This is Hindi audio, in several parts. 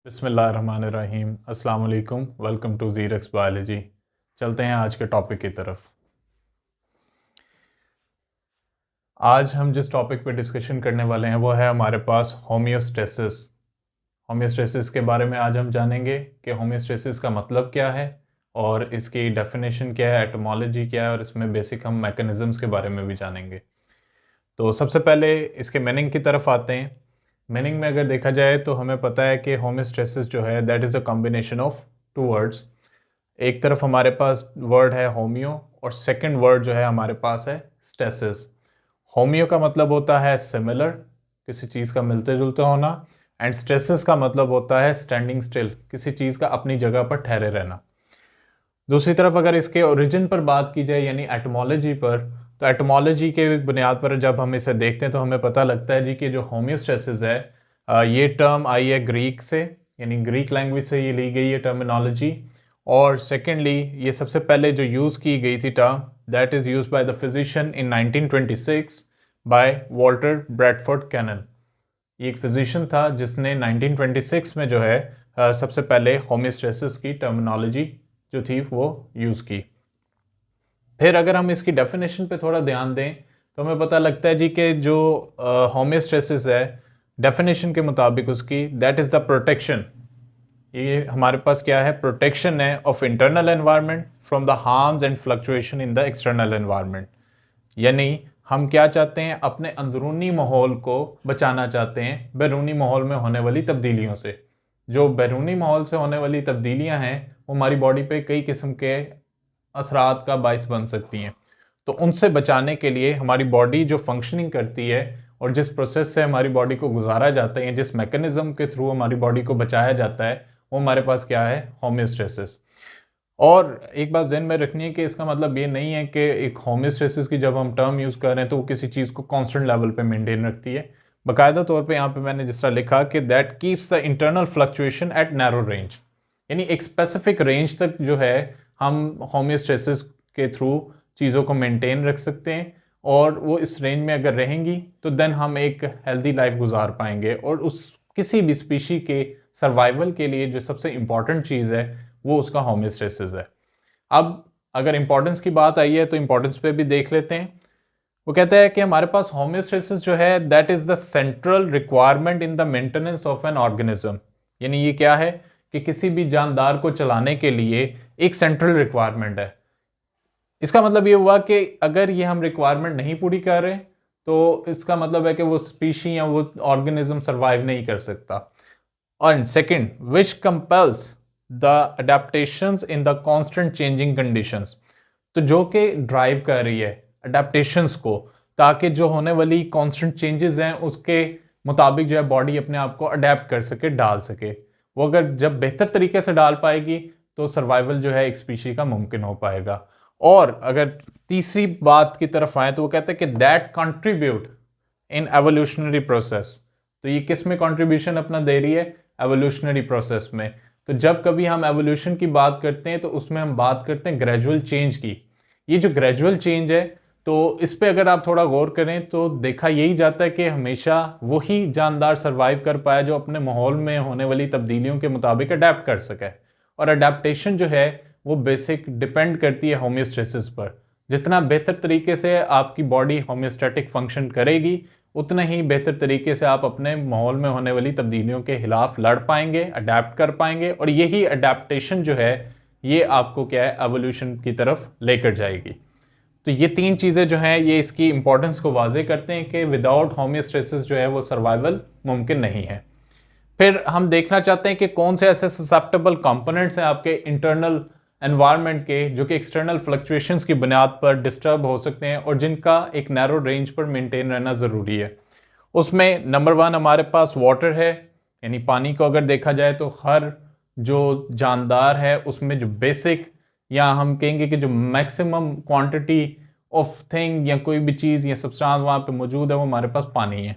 बिस्मिल्लाहिर्रहमानिर्रहीम। अस्सलाम वालेकुम। Welcome to Xerox biology. चलते हैं आज के टॉपिक की तरफ। आज हम जिस टॉपिक पे डिस्कशन करने वाले हैं वो है हमारे पास होम्योस्टेसिस। होम्योस्टेसिस के बारे में आज हम जानेंगे कि होम्योस्टेसिस का मतलब क्या है और इसकी डेफिनेशन क्या है, एटमोलॉजी क्या है, और इसमें बेसिक हम मैकेनिज़म्स के बारे में भी जानेंगे। तो सबसे पहले इसके मीनिंग की तरफ आते हैं। मीनिंग में अगर देखा जाए तो हमें पता है कि होम्योस्टेसिस जो है that is a combination of two words. एक तरफ हमारे पास वर्ड है होम्यो और सेकंड वर्ड जो है हमारे पास है स्टेसिस। होम्यो का मतलब होता है सिमिलर, किसी चीज़ का मिलते जुलते होना, एंड स्टेसिस का मतलब होता है स्टैंडिंग स्टिल, किसी चीज़ का अपनी जगह पर ठहरे रहना। दूसरी तरफ अगर इसके ओरिजिन पर बात की जाए यानी एटमोलॉजी पर, तो एटमोलॉजी के बुनियाद पर जब हम इसे देखते हैं तो हमें पता लगता है जी कि जो होम्योस्टेसिस है ये टर्म आई है ग्रीक से, यानी ग्रीक लैंग्वेज से ये ली गई है टर्मिनोलॉजी। और सेकेंडली ये सबसे पहले जो यूज़ की गई थी term that is use by the physician in 1926 by Walter Bradford Cannon. ये एक फिजिशियन था जिसने 1926 में जो है सबसे पहले होम्योस्टेसिस की टर्मिनोलॉजी जो थी वो यूज़ की। फिर अगर हम इसकी डेफिनेशन पे थोड़ा ध्यान दें तो हमें पता लगता है जी कि जो होम्योस्टेसिस है डेफिनेशन के मुताबिक उसकी दैट इज़ द प्रोटेक्शन। ये हमारे पास क्या है, प्रोटेक्शन है of internal environment from the harms and fluctuation in the external environment. यानी हम क्या चाहते हैं, अपने अंदरूनी माहौल को बचाना चाहते हैं बैरूनी माहौल में होने वाली तब्दीलियों से। जो बैरूनी माहौल से होने वाली तब्दीलियां हैं वो हमारी बॉडी पे कई किस्म के असरात का बाइस बन सकती हैं। तो उनसे बचाने के लिए हमारी बॉडी जो फंक्शनिंग करती है और जिस प्रोसेस से हमारी बॉडी को गुजारा जाता है, जिस मैकेनिज्म के थ्रू हमारी बॉडी को बचाया जाता है, वो हमारे पास क्या है, होम्योस्टेसिस। और एक बात ज़हन में रखनी है कि इसका मतलब ये नहीं है कि एक होम्योस्टेसिस की जब हम टर्म यूज़ कर रहे हैं तो वो किसी चीज़ को कांस्टेंट लेवल पे मेंटेन रखती है। बाकायदा तौर पे यहाँ पे मैंने जिस तरह लिखा कि that keeps the internal fluctuation at narrow range, यानी एक स्पेसिफिक रेंज तक जो है हम होम्योस्टेसिस के थ्रू चीज़ों को मेंटेन रख सकते हैं, और वो इस रेंज में अगर रहेंगी तो देन हम एक हेल्दी लाइफ गुजार पाएंगे। और उस किसी भी स्पीशी के सर्वाइवल के लिए जो सबसे इंपॉर्टेंट चीज़ है वो उसका होम्योस्टेसिस है। अब अगर इंपॉर्टेंस की बात आई है तो इंपॉर्टेंस पे भी देख लेते हैं। वो कहता है कि हमारे पास होम्योस्टेसिस जो है that is the central requirement in the maintenance of an organism. यानी ये क्या है कि किसी भी जानदार को चलाने के लिए एक सेंट्रल रिक्वायरमेंट है। इसका मतलब ये हुआ कि अगर ये हम रिक्वायरमेंट नहीं पूरी कर रहे तो इसका मतलब है कि वो स्पीशी या वो ऑर्गेनिज्म सर्वाइव नहीं कर सकता। और second, which compels the adaptations in the constant changing conditions, तो जो कि ड्राइव कर रही है अडेप्टेशंस को, ताकि जो होने वाली कांस्टेंट चेंजेस हैं उसके मुताबिक जो है बॉडी अपने आप को अडेप्ट कर सके, डाल सके। वो अगर जब बेहतर तरीके से डाल पाएगी तो सर्वाइवल जो है एक स्पीशी का मुमकिन हो पाएगा। और अगर तीसरी बात की तरफ आए तो वो कहते हैं कि that contribute in evolutionary process. तो ये किस में कंट्रीब्यूशन अपना दे रही है, एवोल्यूशनरी प्रोसेस में। तो जब कभी हम एवोल्यूशन की बात करते हैं तो उसमें हम बात करते हैं ग्रेजुअल चेंज की। ये जो ग्रेजुअल चेंज है तो इस पे अगर आप थोड़ा गौर करें तो देखा यही जाता है कि हमेशा वही जानदार सर्वाइव कर पाया जो अपने माहौल में होने वाली तब्दीलियों के मुताबिक अडेप्ट कर सके। और अडेप्टेशन जो है वो बेसिक डिपेंड करती है होम्योस्टेसिस पर। जितना बेहतर तरीके से आपकी बॉडी होम्योस्टैटिक फंक्शन करेगी उतना ही बेहतर तरीके से आप अपने माहौल में होने वाली तब्दीलियों के खिलाफ लड़ पाएंगे, अडेप्ट कर पाएंगे, और यही अडेप्टेशन जो है ये आपको क्या है, एवोल्यूशन की तरफ लेकर जाएगी। तो ये तीन चीज़ें जो हैं ये इसकी इंपॉर्टेंस को वाजे करते हैं कि विदाउट होम्योस्टेसिस जो है वो सर्वाइवल मुमकिन नहीं है। फिर हम देखना चाहते हैं कि कौन से ऐसे ससेप्टेबल कंपोनेंट्स हैं आपके इंटरनल एनवायरनमेंट के जो कि एक्सटर्नल फ्लक्चुएशंस की बुनियाद पर डिस्टर्ब हो सकते हैं और जिनका एक नैरो रेंज पर मेंटेन रहना ज़रूरी है। उसमें नंबर 1 हमारे पास वाटर है, यानी पानी को अगर देखा जाए तो हर जो जानदार है उसमें जो बेसिक या हम कहेंगे कि जो मैक्सिमम क्वांटिटी ऑफ थिंग या कोई भी चीज़ या सब्सटेंस वहाँ पे मौजूद है वो हमारे पास पानी है।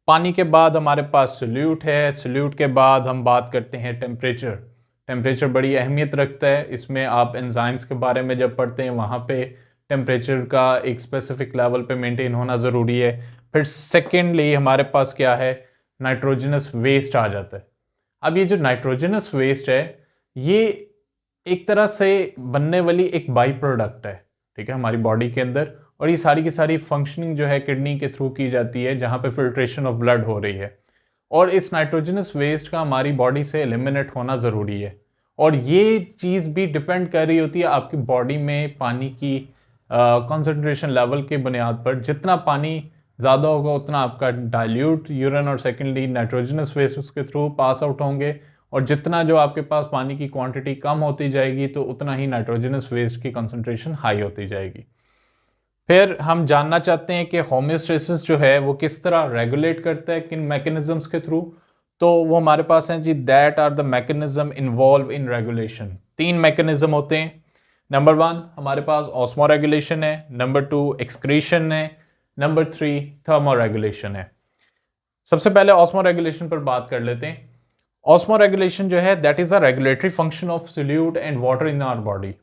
पानी के बाद हमारे पास सोल्यूट है, सोल्यूट के बाद हम बात करते हैं टेम्परेचर। टेम्परेचर बड़ी अहमियत रखता है इसमें। आप एंजाइम्स के बारे में जब पढ़ते हैं वहाँ पे टेम्परेचर का एक स्पेसिफिक लेवल पे मेंटेन होना ज़रूरी है। फिर सेकेंडली हमारे पास क्या है, नाइट्रोजनस वेस्ट आ जाता है। अब ये जो नाइट्रोजनस वेस्ट है ये एक तरह से बनने वाली एक बाई प्रोडक्ट है, ठीक है, हमारी बॉडी के अंदर। और ये सारी की सारी फंक्शनिंग जो है किडनी के थ्रू की जाती है, जहाँ पे फिल्ट्रेशन ऑफ ब्लड हो रही है। और इस नाइट्रोजनस वेस्ट का हमारी बॉडी से एलिमिनेट होना ज़रूरी है। और ये चीज़ भी डिपेंड कर रही होती है आपकी बॉडी में पानी की कंसंट्रेशन लेवल के बुनियाद पर। जितना पानी ज़्यादा होगा उतना आपका डाइल्यूट यूरिन और सेकेंडली नाइट्रोजनस वेस्ट उसके थ्रू पास आउट होंगे। और जितना जो आपके पास पानी की क्वांटिटी कम होती जाएगी तो उतना ही नाइट्रोजनस वेस्ट की कंसंट्रेशन हाई होती जाएगी। फिर हम जानना चाहते हैं कि होमियोस्टेसिस जो है वो किस तरह रेगुलेट करता है, किन मैकेनिज्म्स के थ्रू। तो वो हमारे पास हैं जी, that are the mechanism involve in regulation. 3 mechanism होते हैं। नंबर 1 हमारे पास ऑस्मो रेगुलेशन है, नंबर 2 एक्सक्रीशन है, नंबर 3 थर्मो रेगुलेशन है। सबसे पहले ऑस्मो रेगुलेशन पर बात कर लेते हैं। ऑस्मो रेगुलेशन जो है that is a regulatory function of solute and water in our body.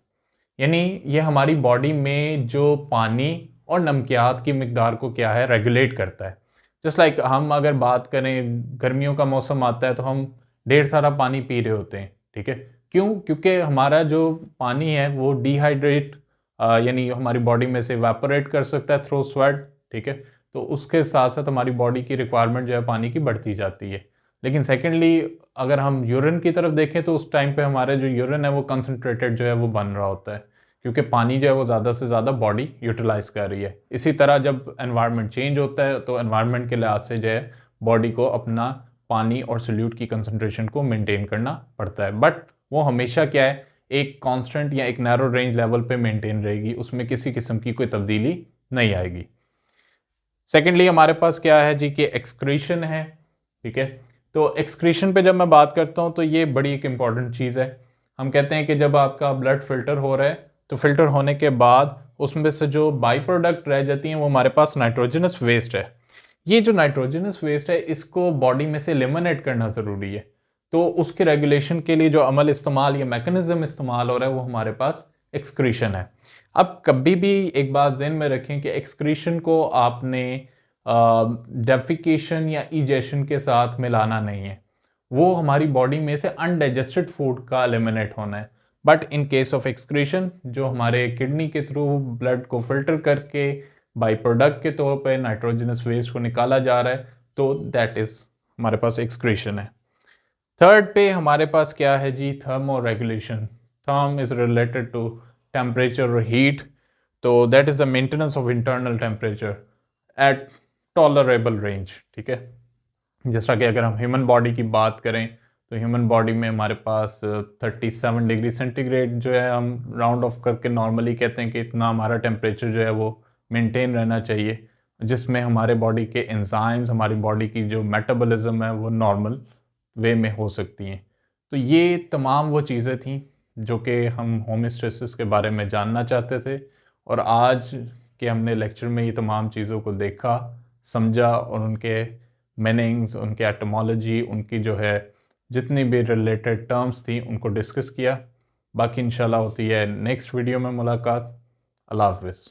यानी ये हमारी बॉडी में जो पानी और नमकियात की मिकदार को क्या है, रेगुलेट करता है। जस्ट लाइक हम अगर बात करें, गर्मियों का मौसम आता है तो हम ढेर सारा पानी पी रहे होते हैं, ठीक है। क्यों? क्योंकि हमारा जो पानी है वो डिहाइड्रेट यानी हमारी बॉडी में से इवेपोरेट कर सकता है थ्रू स्वेट, ठीक है। तो उसके साथ साथ हमारी बॉडी की रिक्वायरमेंट जो है पानी की बढ़ती जाती है। लेकिन सेकेंडली अगर हम यूरिन की तरफ देखें तो उस टाइम पे हमारे जो यूरिन है वो कंसनट्रेटेड जो है वो बन रहा होता है, क्योंकि पानी जो है वो ज़्यादा से ज़्यादा बॉडी यूटिलाइज कर रही है। इसी तरह जब एनवायरनमेंट चेंज होता है तो एनवायरनमेंट के लिहाज से जो है बॉडी को अपना पानी और सोल्यूट की कंसनट्रेशन को मेंटेन करना पड़ता है। बट वो हमेशा क्या है, एक कांस्टेंट या एक नैरो रेंज लेवल पे मेंटेन रहेगी, उसमें किसी किस्म की कोई तब्दीली नहीं आएगी। सेकेंडली हमारे पास क्या है जी कि एक्सक्रीशन है, ठीक है। तो एक्सक्रीशन पे जब मैं बात करता हूँ तो ये बड़ी एक इम्पॉर्टेंट चीज़ है। हम कहते हैं कि जब आपका ब्लड फिल्टर हो रहा है तो फिल्टर होने के बाद उसमें से जो बाई प्रोडक्ट रह जाती हैं वो हमारे पास नाइट्रोजनस वेस्ट है। ये जो नाइट्रोजनस वेस्ट है इसको बॉडी में से एलिमिनेट करना ज़रूरी है। तो उसके रेगुलेशन के लिए जो अमल इस्तेमाल या मैकेनिज्म इस्तेमाल हो रहा है वो हमारे पास एक्सक्रीशन है। अब कभी भी एक बात ज़हन में रखें कि एक्सक्रीशन को आपने डेफिकेशन या इजेशन के साथ मिलाना नहीं है। वो हमारी बॉडी में से अनडाइजेस्टेड फूड का एलिमिनेट होना है। But in case of excretion जो हमारे किडनी के थ्रू ब्लड को फिल्टर करके बाई प्रोडक्ट के तौर पे नाइट्रोजनस वेस्ट को निकाला जा रहा है, तो दैट इज हमारे पास एक्सक्रीशन है। थर्ड पे हमारे पास क्या है जी, thermoregulation. Therm is related to temperature और हीट, तो that is the maintenance of internal temperature at tolerable range, ठीक है। जैसा कि अगर हम ह्यूमन बॉडी की बात करें तो ह्यूमन बॉडी में हमारे पास 37 डिग्री सेंटीग्रेड जो है हम राउंड ऑफ करके नॉर्मली कहते हैं कि इतना हमारा टेम्परेचर जो है वो मेंटेन रहना चाहिए, जिसमें हमारे बॉडी के एंजाइम्स, हमारी बॉडी की जो मेटाबॉलिज्म है वो नॉर्मल वे में हो सकती हैं। तो ये तमाम वो चीज़ें थी जो कि हम होमियोस्टेसिस के बारे में जानना चाहते थे। और आज के हमने लेक्चर में ये तमाम चीज़ों को देखा, समझा और उनके मीनिंग्स, उनके एटमोलॉजी, उनकी जो है जितनी भी रिलेटेड टर्म्स थी उनको डिस्कस किया। बाकी इंशाल्लाह होती है नेक्स्ट वीडियो में मुलाकात। अल्लाह हाफ़िज़।